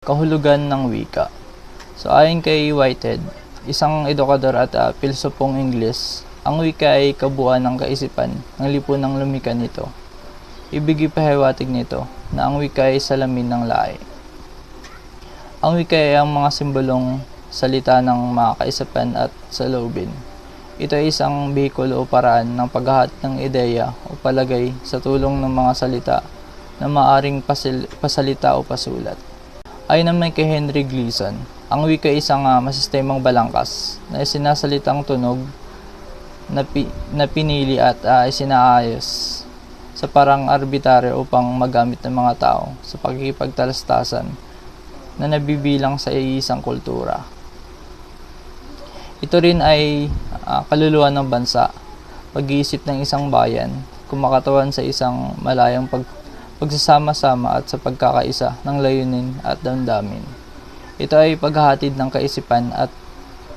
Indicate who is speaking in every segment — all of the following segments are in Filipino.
Speaker 1: Kahulugan ng wika. So ayon kay Whitehead, isang edukador at pilosopong Ingles, ang wika ay kabuuan ng kaisipan ng lipunang lumika nito. Ibig ipahiwatig nito na ang wika ay salamin ng lahi. Ang wika ay ang mga simbolong salita ng mga kaisipan at saloobin. Ito ay isang behikulo o paraan ng paghahati ng ideya o palagay sa tulong ng mga salita na maaring pasalita o pasulat. Ayon naman kay Henry Gleason, ang wika ay isang masistemang balangkas na sinasalitang tunog na pinili at isinaayos sa parang arbitraryo upang magamit ng mga tao sa pakikipagtalastasan na nabibilang sa isang kultura. Ito rin ay kaluluwa ng bansa, pag-iisip ng isang bayan, kumakatawan sa isang malayang pagsasama-sama at sa pagkakaisa ng layunin at damdamin. Ito ay paghahatid ng kaisipan at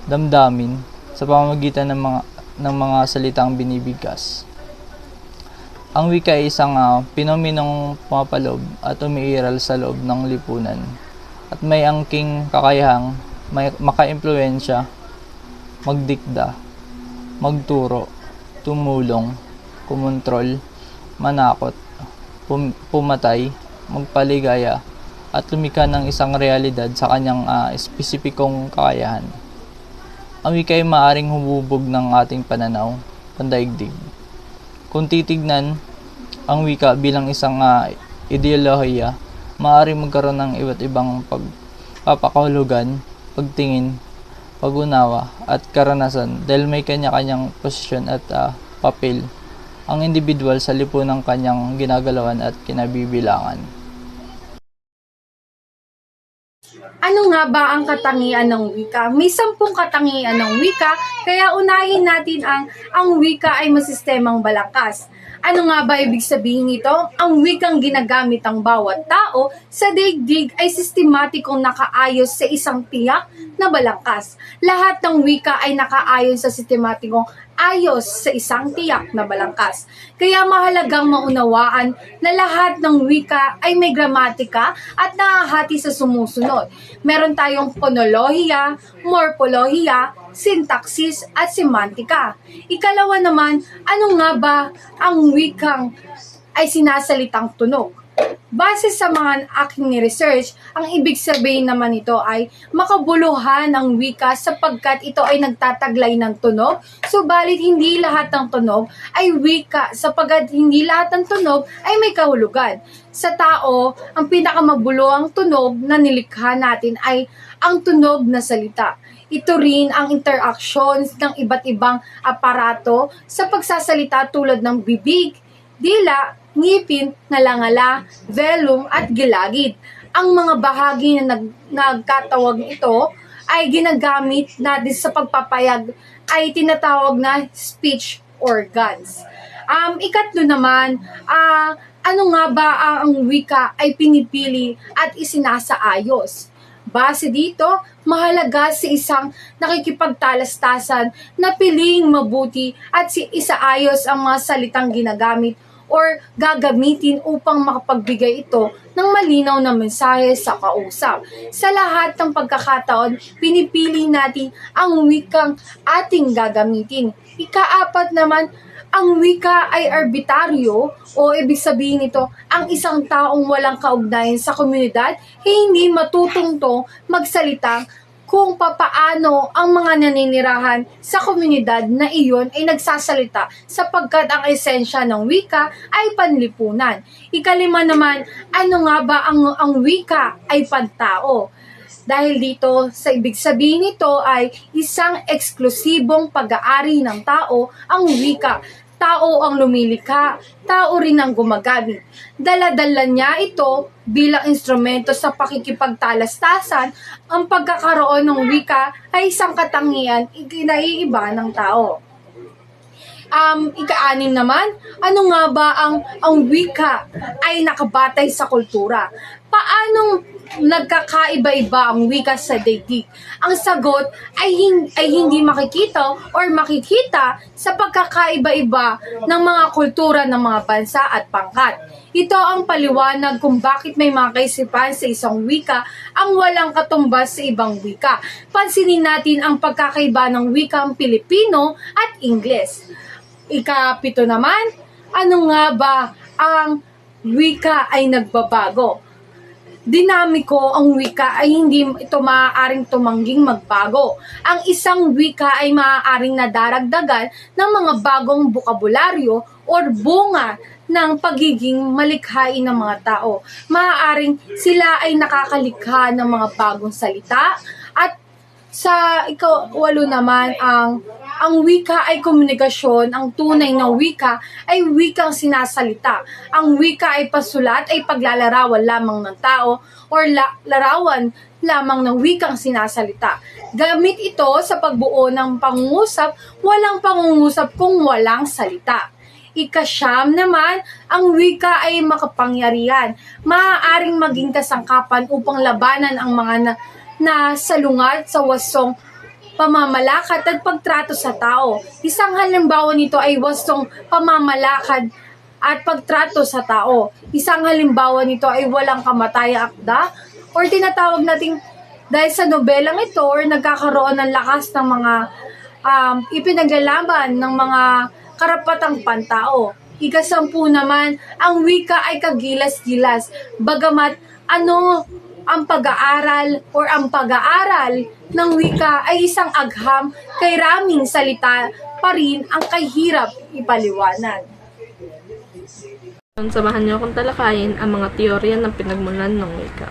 Speaker 1: damdamin sa pamamagitan ng mga salitang binibigkas. Ang wika ay isang pinomenong pumapaloob at umiiral sa loob ng lipunan at may angking kakayahang maka-impluwensya, magdikta, magturo, tumulong, kumontrol, manakot, pumatay, magpaligaya, at lumikha ng isang realidad sa kanyang espesipikong kakayahan. Ang wika ay maaaring humubog ng ating pananaw, pandaigdig. Kung titignan ang wika bilang isang ideolohiya, maaaring magkaroon ng iba't ibang pagpapakahulugan, pagtingin, pag-unawa at karanasan dahil may kanya-kanyang posisyon at papel ang individual sa lipunang kanyang ginagalawan at kinabibilangan.
Speaker 2: Ano nga ba ang katangian ng wika? May 10 katangian ng wika, kaya unahin natin ang wika ay masistemang balangkas. Ano nga ba ibig sabihin nito? Ang wikang ginagamit ng bawat tao sa daigdig ay sistematikong nakaayos sa isang tiyak na balangkas. Lahat ng wika ay nakaayon sa sistematikong ayos sa isang tiyak na balangkas. Kaya mahalagang maunawaan na lahat ng wika ay may gramatika at nahahati sa sumusunod. Meron tayong phonolohiya, morpolohiya, sintaksis at semantika. Ikalawa naman, ano nga ba ang wikang ay sinasalitang tunog? Base sa mga aking research, ang ibig sabihin naman ito ay makabuluhan ng wika sapagkat ito ay nagtataglay ng tunog, subalit hindi lahat ng tunog ay wika sapagkat hindi lahat ng tunog ay may kahulugan. Sa tao, ang pinakamabuluhang tunog na nilikha natin ay ang tunog na salita. Ito rin ang interactions ng iba't ibang aparato sa pagsasalita tulad ng bibig, dila, ngipin, ngalangala, velum at gilagid. Ang mga bahagi na nagkatawag ito ay ginagamit natin sa pagpapayag ay tinatawag na speech organs. Ikatlo naman, ano nga ba ang wika ay pinipili at isinasaayos? Base dito, mahalaga sa isang nakikipagtalastasan na piling mabuti at isaayos ang mga salitang ginagamit or gagamitin upang makapagbigay ito ng malinaw na mensahe sa kausap. Sa lahat ng pagkakataon, pinipili natin ang wikang ating gagamitin. Ikaapat naman, ang wika ay arbitraryo o ibig sabihin nito, ang isang taong walang kaugnayan sa komunidad ay hindi matutungtong magsalita kung papaano ang mga naninirahan sa komunidad na iyon ay nagsasalita sapagkat ang esensya ng wika ay panlipunan. Ikalima naman, ano nga ba ang wika ay pantao? Dahil dito, sa ibig sabihin nito ay isang eksklusibong pag-aari ng tao ang wika. Tao ang lumilikha, tao rin ang gumagamit. Dala-dala niya ito bilang instrumento sa pakikipagtalastasan. Ang pagkakaroon ng wika ay isang katangian ikinaiiba ng tao. Ika-anim naman, ano nga ba ang wika ay nakabatay sa kultura? Paanong nagkakaiba-iba ang wika sa daigdig? Ang sagot ay hindi makikita or makikita sa pagkakaiba-iba ng mga kultura ng mga bansa at pangkat. Ito ang paliwanag kung bakit may mga kaisipan sa isang wika ang walang katumbas sa ibang wika. Pansinin natin ang pagkakaiba ng wikang Pilipino at Ingles. Ikapito naman, ano nga ba ang wika ay nagbabago? Dinamiko ang wika ay hindi ito maaaring tumangging magbago. Ang isang wika ay maaaring nadaragdagan ng mga bagong bokabularyo or bunga ng pagiging malikhain ng mga tao. Maaaring sila ay nakakalikha ng mga bagong salita at sa ikawalo naman ang wika ay komunikasyon, ang tunay na wika ay wikang sinasalita. Ang wika ay pasulat ay paglalarawan lamang ng tao or larawan lamang ng wikang sinasalita. Gamit ito sa pagbuo ng pangungusap, walang pangungusap kung walang salita. Ikasyam naman, ang wika ay makapangyarihan. Maaaring maging kasangkapan upang labanan ang mga nasalungat sa wasong pamamalakad at pagtrato sa tao. Isang halimbawa nito ay wastong pamamalakad at pagtrato sa tao. Isang halimbawa nito ay walang kamatayang akda or tinatawag nating dahil sa nobelang ito or nagkakaroon ng lakas ng mga ipinaglalaban ng mga karapatang pantao. Ikasampu naman, ang wika ay kagilas-gilas. Bagamat ang pag-aaral or ang pag-aaral ng wika ay isang agham, kay raming salita pa rin ang kahirap ipaliwanag.
Speaker 3: Samahan niyo akong talakayin ang mga teorya ng pinagmulan ng wika.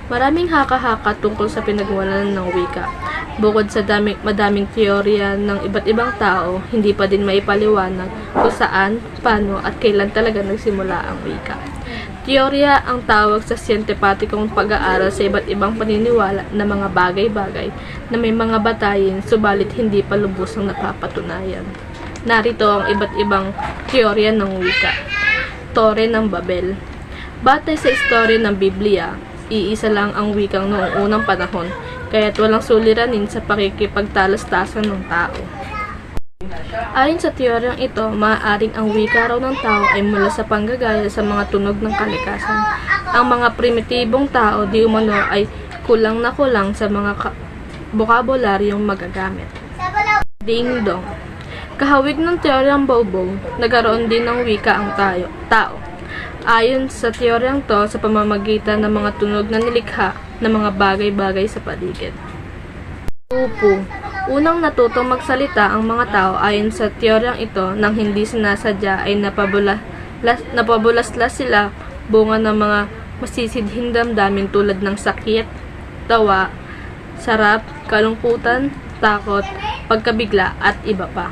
Speaker 3: Maraming haka-haka tungkol sa pinagmulan ng wika. Bukod sa madaming teorya ng iba't ibang tao, hindi pa din maipaliwanag kung saan, paano at kailan talaga nagsimula ang wika. Teorya ang tawag sa siyentapatikong pag-aaral sa iba't ibang paniniwala na mga bagay-bagay na may mga batayin subalit hindi pa lubusang napapatunayan. Narito ang iba't ibang teorya ng wika. Tore ng Babel. Batay sa istorya ng Biblia, iisa lang ang wikang noong unang panahon, kaya't walang suliranin sa pakikipagtalastasan ng tao. Ayon sa teoryang ito, maaaring ang wika raw ng tao ay mula sa panggagaya sa mga tunog ng kalikasan. Ang mga primitibong tao di umano ay kulang na kulang sa mga bokabularyong magagamit. Ding dong. Kahawig ng teoryang Bobo, nagkaroon din ng wika ang tao. Ayon sa teoryang to, sa pamamagitan ng mga tunog na nilikha ng mga bagay-bagay sa paligid. Upo. Unang natutong magsalita ang mga tao ayon sa teoryang ito nang hindi sinasadya ay napabulaslas sila bunga ng mga masisidhing damdamin tulad ng sakit, tawa, sarap, kalungkutan, takot, pagkabigla at iba pa.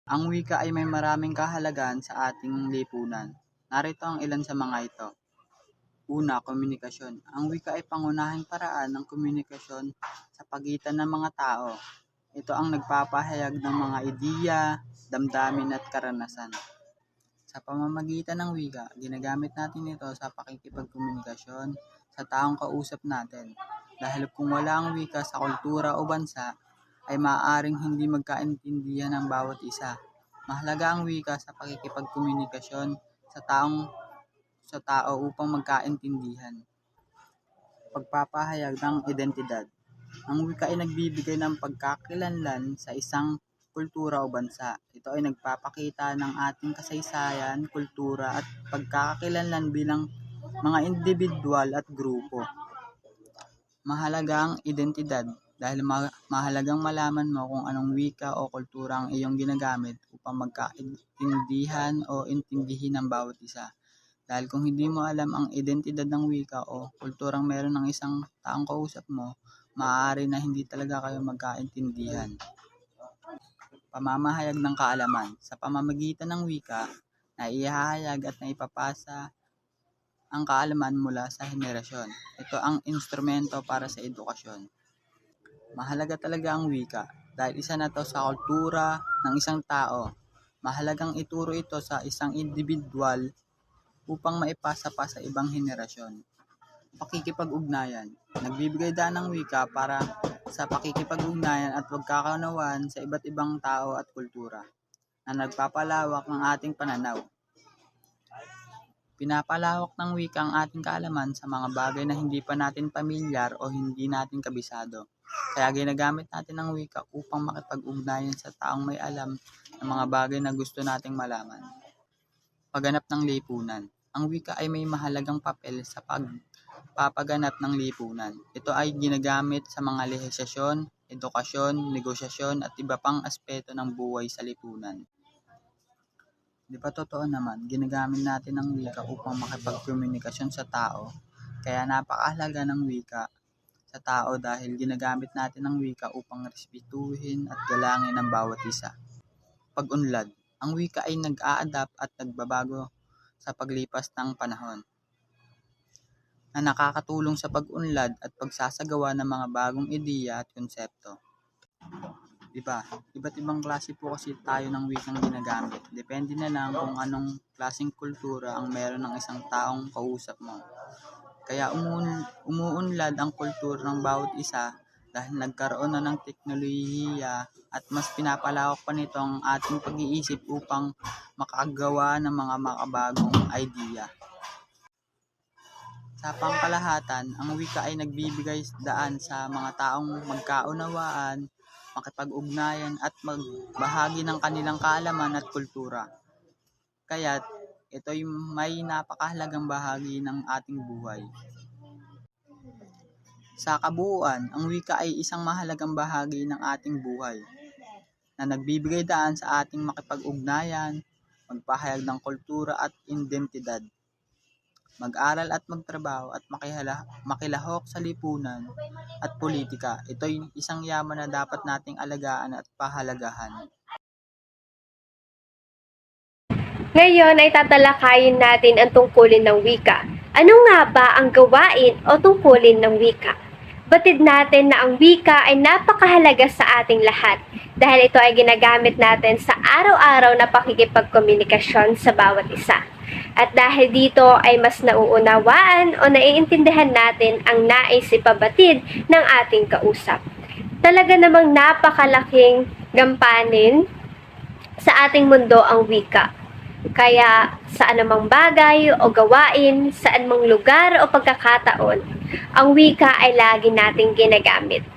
Speaker 4: Ang wika ay may maraming kahalagahan sa ating lipunan. Narito ang ilan sa mga ito. Una, komunikasyon. Ang wika ay pangunahing paraan ng komunikasyon sa pagitan ng mga tao. Ito ang nagpapahayag ng mga ideya, damdamin at karanasan. Sa pamamagitan ng wika, ginagamit natin ito sa pakikipagkomunikasyon sa taong kausap natin. Dahil kung wala ang wika sa kultura o bansa, ay maaaring hindi magkaintindihan ang bawat isa. Mahalaga ang wika sa pakikipagkomunikasyon sa tao upang magkaintindihan. pagpapahayag ng identidad. Ang wika ay nagbibigay ng pagkakakilanlan sa isang kultura o bansa. Ito ay nagpapakita ng ating kasaysayan, kultura at pagkakakilanlan bilang mga individual at grupo. Mahalaga ang identidad dahil mahalagang malaman mo kung anong wika o kultura ang iyong ginagamit upang magkaintindihan o intindihin ang bawat isa. Dahil kung hindi mo alam ang identidad ng wika o kulturang meron ng isang taong kausap mo, maaari na hindi talaga kayo magkaintindihan. Pamamahayag ng kaalaman. Sa pamamagitan ng wika, naihahayag at naipapasa ang kaalaman mula sa henerasyon. Ito ang instrumento para sa edukasyon. Mahalaga talaga ang wika dahil isa na to sa kultura ng isang tao. Mahalagang ituro ito sa isang individual upang maipasa pa sa ibang henerasyon. Pakikipag-ugnayan. Nagbibigay daan ng wika para sa pakikipag-ugnayan at pagkakaunawaan sa iba't ibang tao at kultura na nagpapalawak ng ating pananaw. Pinapalawak ng wika ang ating kaalaman sa mga bagay na hindi pa natin pamilyar o hindi natin kabisado. Kaya ginagamit natin ang wika upang makipag-ugnayan sa taong may alam ng mga bagay na gusto nating malaman. Pagganap ng lipunan. Ang wika ay may mahalagang papel sa pagpapaganap ng lipunan. Ito ay ginagamit sa mga lehislاسyon, edukasyon, negosyasyon at iba pang aspeto ng buhay sa lipunan. Di ba totoo naman, ginagamit natin ang wika upang makipagkomunikasyon sa tao. Kaya napakahalaga ng wika sa tao dahil ginagamit natin ang wika upang respetuhin at galangin ang bawat isa. Pag-unlad. Ang wika ay nag-a-adapt at nagbabago sa paglipas ng panahon na nakakatulong sa pag-unlad at pagsasagawa ng mga bagong ideya at konsepto. Diba? Iba't ibang klase po kasi tayo ng wikang ginagamit. Depende na lang kung anong klaseng kultura ang meron ng isang taong kausap mo. Kaya umuunlad ang kultura ng bawat isa dahil nagkaroon na ng teknolohiya at mas pinapalawak pa nito ang ating pag-iisip upang makagawa ng mga makabagong idea. Sa pangkalahatan, ang wika ay nagbibigay daan sa mga taong magkaunawaan, makipag-ugnayan at magbahagi ng kanilang kaalaman at kultura. Kaya ito'y may napakahalagang bahagi ng ating buhay. Sa kabuuan, ang wika ay isang mahalagang bahagi ng ating buhay na nagbibigay daan sa ating makipag-ugnayan, magpahayag ng kultura at identidad, mag-aral at magtrabaho at makilahok sa lipunan at politika. Ito'y isang yaman na dapat nating alagaan at pahalagahan.
Speaker 5: Ngayon ay tatalakayin natin ang tungkulin ng wika. Ano nga ba ang gawain o tungkulin ng wika? Batid natin na ang wika ay napakahalaga sa ating lahat dahil ito ay ginagamit natin sa araw-araw na pakikipagkomunikasyon sa bawat isa. At dahil dito ay mas nauunawaan o naiintindihan natin ang nais ipabatid ng ating kausap. Talaga namang napakalaking gampanin sa ating mundo ang wika. Kaya sa anumang bagay o gawain, sa anumang lugar o pagkakataon, ang wika ay lagi nating ginagamit.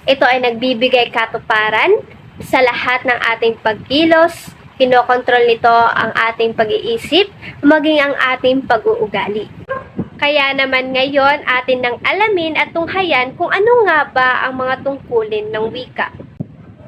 Speaker 5: Ito ay nagbibigay katuparan sa lahat ng ating pagkilos, kinokontrol nito ang ating pag-iisip, maging ang ating pag-uugali. Kaya naman ngayon atin nang alamin at tunghayan kung ano nga ba ang mga tungkulin ng wika.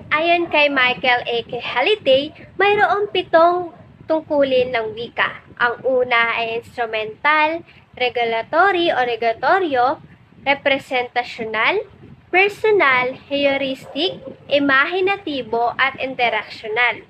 Speaker 5: Ayon kay Michael A. Halliday, mayroong 7 tungkulin ng wika. Ang una ay instrumental, regulatory o regulatoryo, representasyonal, personal, heuristic, imahinatibo at interaksyonal.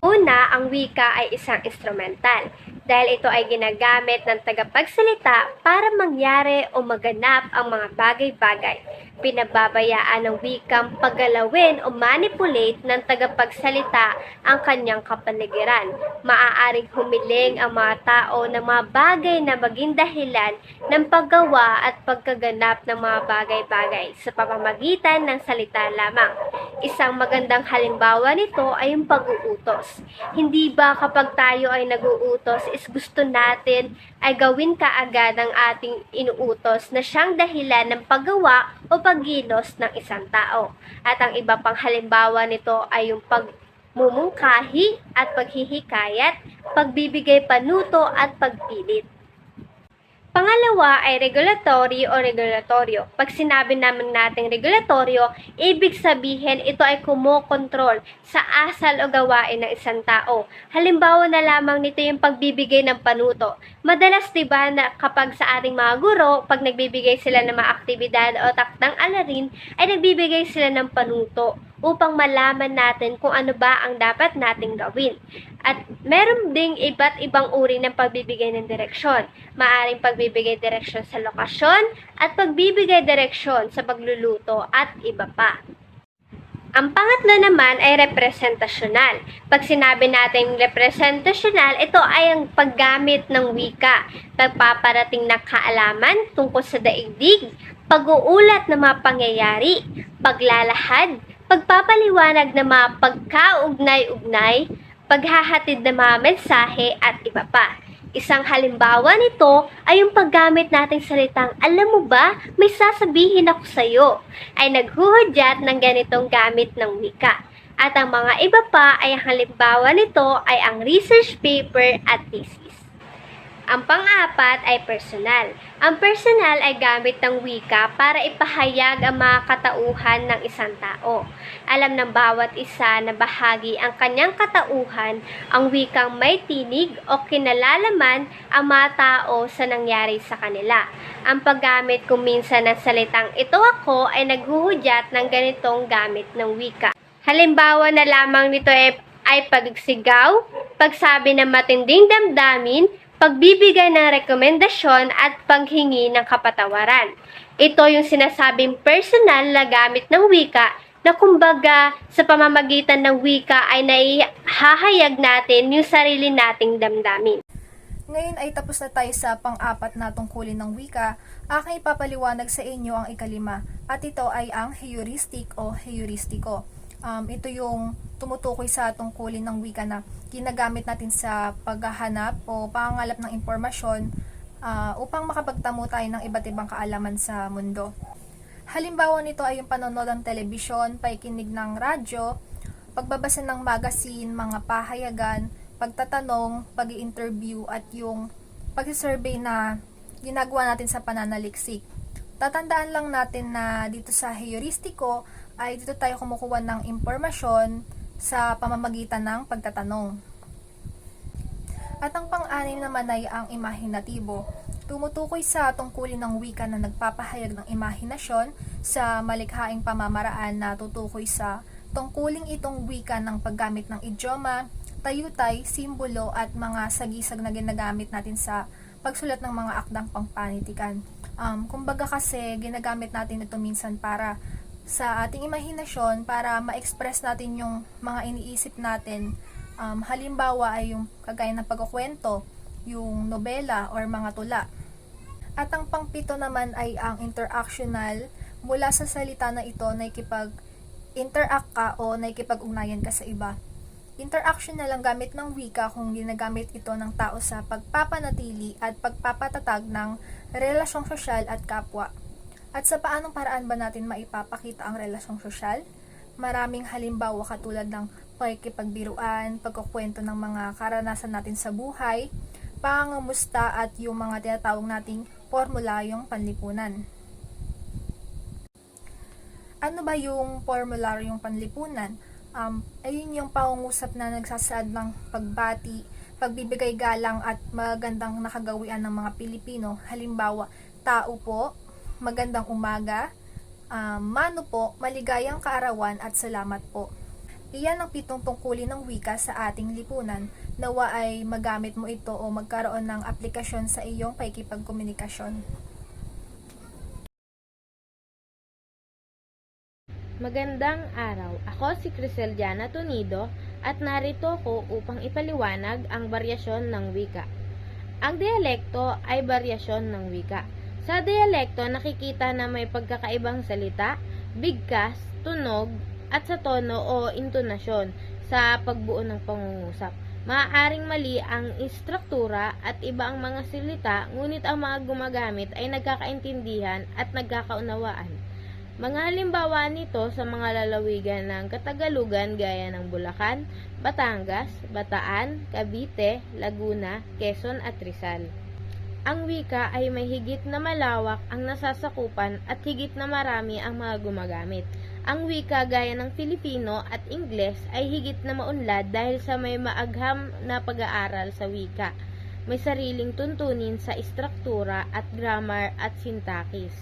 Speaker 5: Una, ang wika ay isang instrumental dahil ito ay ginagamit ng tagapagsalita para mangyari o maganap ang mga bagay-bagay Pinababayaan ng wikang paggalawin o manipulate ng tagapagsalita ang kanyang kapaligiran. Maaaring humiling ang mga tao ng mga bagay na maging dahilan ng paggawa at pagkaganap ng mga bagay-bagay sa pamamagitan ng salita lamang. Isang magandang halimbawa nito ay yung pag-uutos. Hindi ba kapag tayo ay nag-uutos is gusto natin ay gawin kaagad ang ating inuutos na siyang dahilan ng paggawa o paggilos ng isang tao. At ang iba pang halimbawa nito ay yung pagmumungkahi at paghihikayat, pagbibigay panuto at pagpilit. Pangalawa ay regulatory o regulatoryo. Pag sinabi naman natin regulatoryo, ibig sabihin ito ay kumokontrol sa asal o gawain ng isang tao. Halimbawa na lamang nito yung pagbibigay ng panuto. Madalas diba na kapag sa ating mga guro, pag nagbibigay sila ng mga aktibidad o takdang alarin, ay nagbibigay sila ng panuto upang malaman natin kung ano ba ang dapat nating gawin. At meron ding iba't ibang uri ng pagbibigay ng direksyon. Maaring pagbibigay direksyon sa lokasyon at pagbibigay direksyon sa pagluluto at iba pa. Ang pangatlo naman ay representasyonal. Pag sinabi natin representasyonal, ito ay ang paggamit ng wika, pagpaparating ng kaalaman tungkol sa daigdig, pag-uulat ng mga pangyayari, paglalahad, pagpapaliwanag ng mga pagkaugnay-ugnay, paghahatid ng mga mensahe at iba pa. Isang halimbawa nito ay yung paggamit nating salitang, alam mo ba, may sasabihin ako sa iyo, ay naghuhudyat ng ganitong gamit ng wika. At ang mga iba pa ay ang halimbawa nito ay ang research paper at thesis. Ang pang-apat ay personal. Ang personal ay gamit ng wika para ipahayag ang mga katauhan ng isang tao. Alam ng bawat isa na bahagi ang kanyang katauhan, ang wikang may tinig o kinalalaman ang mga tao sa nangyari sa kanila. Ang paggamit kung minsan ng salitang ito ako ay naghuhudyat ng ganitong gamit ng wika. Halimbawa na lamang nito ay pagsigaw, pagsabi ng matinding damdamin, pagbibigay ng rekomendasyon at paghingi ng kapatawaran. Ito yung sinasabing personal na gamit ng wika na kumbaga sa pamamagitan ng wika ay naihahayag natin yung sarili nating damdamin.
Speaker 2: Ngayon ay tapos na tayo sa pang-apat na tungkulin ng wika. Aking ipapaliwanag sa inyo ang ikalima at ito ay ang heuristic o heuristiko. Ito yung tumutukoy sa tungkulin ng wika na ginagamit natin sa paghahanap o pangangalap ng impormasyon upang makapagtamo tayo ng iba't ibang kaalaman sa mundo. Halimbawa nito ay yung panonood ng telebisyon, pakikinig ng radyo, pagbabasa ng magazine, mga pahayagan, pagtatanong, pag-i-interview at yung pag-survey na ginagawa natin sa pananaliksik. Tatandaan lang natin na dito sa heuristiko ay dito tayo kumukuha ng impormasyon sa pamamagitan ng pagtatanong. At ang pang-anim naman ay ang imahinatibo. Tumutukoy sa tungkulin ng wika na nagpapahayag ng imahinasyon sa malikhaing pamamaraan na tutukoy sa tungkuling itong wika ng paggamit ng idioma, tayutay, simbolo at mga sagisag na ginagamit natin sa pagsulat ng mga akdang pangpanitikan. Kumbaga kasi ginagamit natin ito minsan para sa ating imahinasyon para ma-express natin yung mga iniisip natin. Halimbawa ay yung kagaya ng pagkukwento, yung nobela or mga tula. At ang pangpito naman ay ang interactional. Mula sa salita na ito, nakikipag-interact ka o nakikipag-ugnayan ka sa iba. Interactional ang gamit ng wika kung ginagamit ito ng tao sa pagpapanatili at pagpapatatag ng relasyong sosyal at kapwa. At sa paanong paraan ba natin maipapakita ang relasyong sosyal? Maraming halimbawa katulad ng pakikipagbiruan, pagkukwento ng mga karanasan natin sa buhay, pangangamusta at yung mga tinatawag nating formularyong panlipunan. Ano ba yung formularyong panlipunan? Ayun yung pangungusap na nagsasaad ng pagbati, pagbibigay galang at magandang nakagawian ng mga Pilipino. Halimbawa, tao po, magandang umaga, mano po, maligayang kaarawan at salamat po. Iyan ang 7 tungkulin ng wika sa ating lipunan. Nawa ay magamit mo ito o magkaroon ng aplikasyon sa iyong pakikipagkomunikasyon.
Speaker 6: Magandang araw. Ako si Criseliana Tonido at narito ako upang ipaliwanag ang baryasyon ng wika. Ang dialekto ay baryasyon ng wika. Sa dialekto, nakikita na may pagkakaibang salita, bigkas, tunog, at sa tono o intonasyon sa pagbuo ng pangungusap. Maaaring mali ang istruktura at iba ang mga salita, ngunit ang mga gumagamit ay nagkakaintindihan at nagkakaunawaan. Mga halimbawa nito sa mga lalawigan ng Katagalugan gaya ng Bulacan, Batangas, Bataan, Cavite, Laguna, Quezon at Rizal. Ang wika ay may higit na malawak ang nasasakupan at higit na marami ang mga gumagamit. Ang wika gaya ng Filipino at Ingles ay higit na maunlad dahil sa may maagham na pag-aaral sa wika. May sariling tuntunin sa istruktura at grammar at sintakis.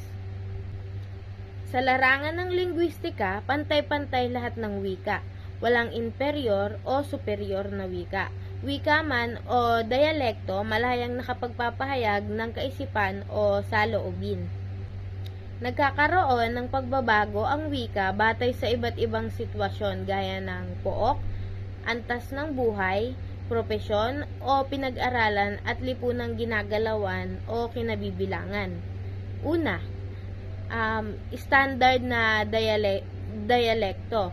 Speaker 6: Sa larangan ng lingwistika, pantay-pantay lahat ng wika. Walang inferior o superior na wika. Wika man o dialekto, malayang nakapagpapahayag ng kaisipan o saloobin. Nagkakaroon ng pagbabago ang wika batay sa iba't ibang sitwasyon gaya ng pook, antas ng buhay, propesyon o pinag-aralan at lipunang ginagalawan o kinabibilangan. Una, standard na dialekto.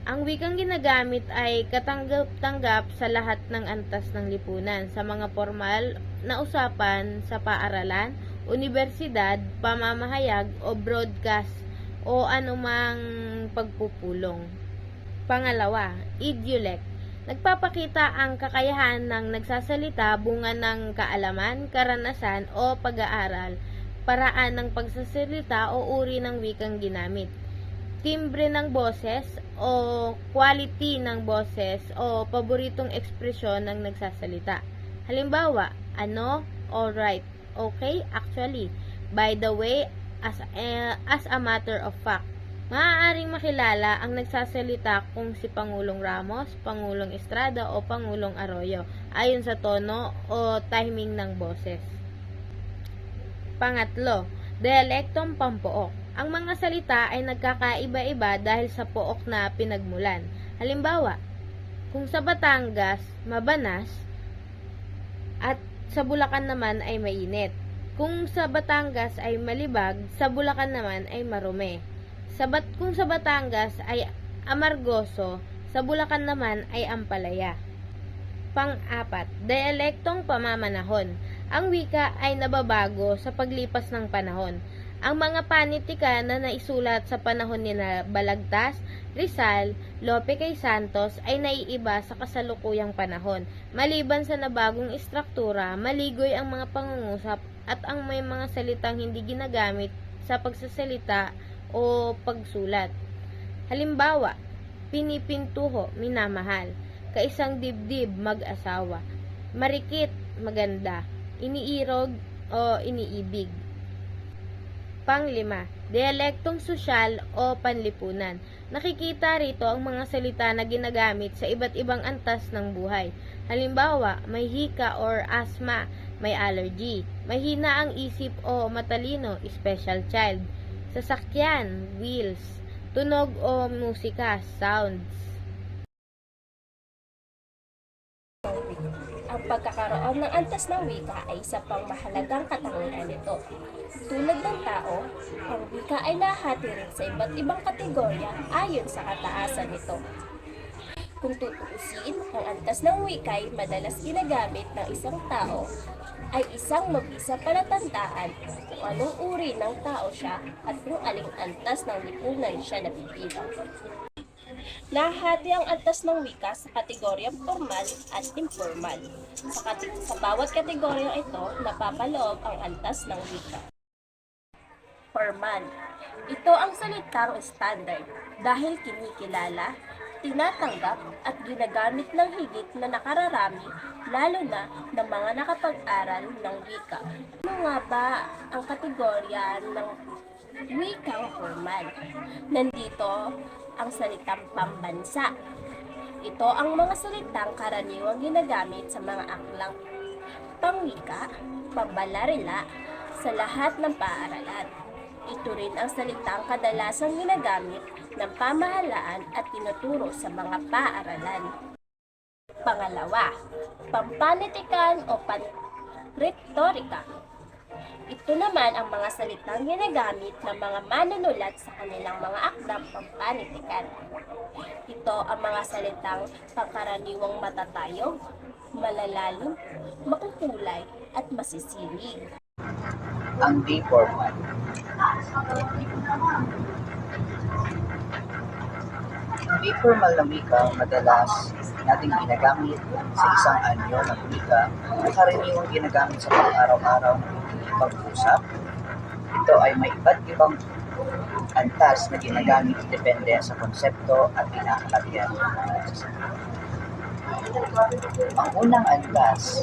Speaker 6: Ang wikang ginagamit ay katanggap-tanggap sa lahat ng antas ng lipunan, sa mga formal na usapan sa paaralan, universidad, pamamahayag o broadcast o anumang pagpupulong. Pangalawa, idiolect. Nagpapakita ang kakayahan ng nagsasalita bunga ng kaalaman, karanasan o pag-aaral, paraan ng pagsasalita o uri ng wikang ginamit, timbre ng boses o quality ng boses o paboritong ekspresyon ng nagsasalita. Halimbawa, ano, alright, okay, actually, by the way, as a matter of fact. Maaaring makilala ang nagsasalita kung si Pangulong Ramos, Pangulong Estrada o Pangulong Arroyo ayon sa tono o timing ng boses. Pangatlo, dialektong pampook. Ang mga salita ay nagkakaiba-iba dahil sa pook na pinagmulan. Halimbawa, kung sa Batangas, mabanas, at sa Bulacan naman ay mainit. Kung sa Batangas ay malibag, sa Bulacan naman ay marumi. Kung sa Batangas ay amargoso, sa Bulacan naman ay ampalaya. Pang-apat, dialektong pamamanahon. Ang wika ay nababago sa paglipas ng panahon. Ang mga panitika na naisulat sa panahon ni Balagtas, Rizal, Lope kay Santos ay naiiba sa kasalukuyang panahon. Maliban sa nabagong istruktura, maligoy ang mga pangungusap at ang may mga salitang hindi ginagamit sa pagsasalita o pagsulat. Halimbawa, pinipintuho, minamahal, kaisang dibdib, mag-asawa, marikit, maganda, iniirog o iniibig. Panglima, dialektong sosyal o panlipunan. Nakikita rito ang mga salita na ginagamit sa iba't ibang antas ng buhay. Halimbawa, may hika or asthma, may allergy, mahina ang isip o matalino, special child, sasakyan, wheels, tunog o musika, sounds.
Speaker 7: Ang pagkakaroon ng antas ng wika ay isa pang mahalagang katangian nito. Tulad ng tao, ang wika ay nahati rin sa iba't ibang kategorya ayon sa kataasan nito. Kung tutuusin, ang antas ng wika ay madalas ginagamit ng isang tao ay isang mabisa palatandaan kung anong uri ng tao siya at kung aling antas ng lipunan siya nabibilang. Nahati ang antas ng wika sa kategoryang formal at informal. Sa bawat kategoryang ito, napapaloob ang antas ng wika. Formal. Ito ang salitang standard dahil kinikilala, tinatanggap at ginagamit ng higit na nakararami, lalo na ng mga nakapag-aral ng wika. Ano nga ba ang kategorya ng wikang formal? Nandito ang salitang pambansa. Ito ang mga salitang karaniwang ginagamit sa mga aklang pangwika, pambalarila, sa lahat ng paaralan. Ito rin ang salitang kadalasang ginagamit ng pamahalaan at tinuturo sa mga paaralan. Pangalawa, pampanitikan o retorika. Ito naman ang mga salitang ginagamit ng mga manunulat sa kanilang mga akdang pampanitikan. Ito ang mga salitang pangkaraniwang matatayog, malalalim, makukulay, at masisinig.
Speaker 8: Ang di formal. Ang di formal na wika madalas nating ginagamit sa isang anyo ng wika na karaniwang ginagamit sa pang-araw-araw na pag-usap. Ito ay may iba't ibang antas na ginagamit depende sa konsepto at pinakalagyan ng nagsasalita. Ang unang antas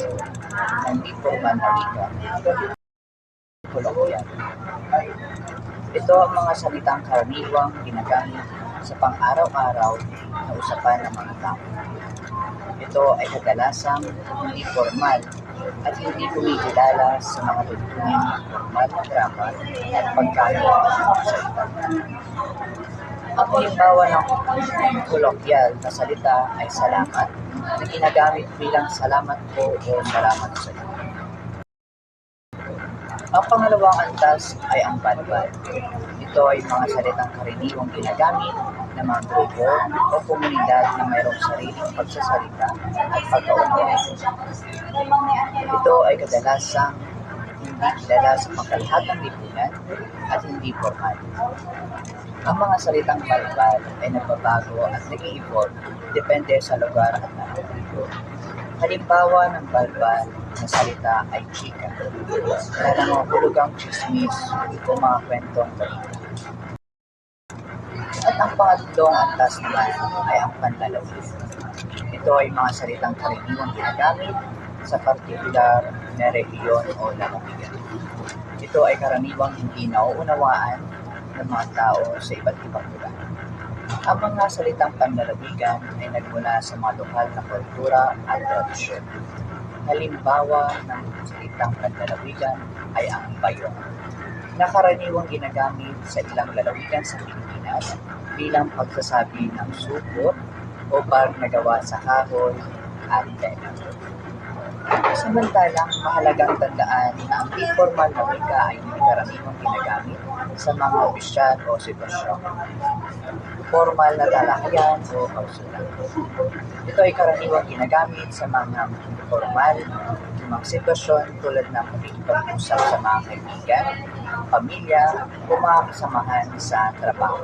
Speaker 8: ng di formal na wika, kolokyal. Ito ang mga salitang karaniwang ginagamit sa pang-araw-araw na usapan ng mga tao. Ito ay kadalasang hindi formal at hindi kumikilala sa mga tuntunin ng formal na grammar at pagkakaroon ng salita. Ang halimbawa ng kolokyal na salita ay salamat na ginagamit bilang salamat po o salamat sa iyo. Ang pangalawang antas ay ang balbal. Ito ay mga salitang karaniwang ginagamit ng mga grupo o komunidad na mayroong sariling pagsasalita at pagkaunawa. Ito ay kadalasang hindi kilala sa pangkalahatang lipunan at hindi formal. Ang mga salitang balbal ay nagbabago at nag-i-evolve depende sa lugar at natin. Halimbawa ng balbal na salita ay chika, na nangahulugang chismis o mga kwentong balita. At ang pangatlong antas naman ay ang panlalawin. Ito ay mga salitang karaniwang ginagamit sa partikular na rehiyon o lalawigan. Ito ay karaniwang hindi nauunawaan ng mga tao sa iba't ibang lugar. Ang mga salitang panlalawigan ay nagmula sa mga lokal na kultura at tradisyon. Halimbawa ng salitang panlalawigan ay ang bayong, na karaniwang ginagamit sa ilang lalawigan sa Pilipinas bilang pagsasabi ng supot o bag na gawa sa kahoy at tela. Samantalang mahalagang tandaan na ang informal na wika ay hindi karaniwang ginagamit sa mga opisyal o sitwasyon. Formal na talakayan o kausulan. Ito ay karaniwang ginagamit sa mga informal na mga sitwasyon tulad ng pag-usap sa mga kaibigan, pamilya o mga kasamahan sa trabaho.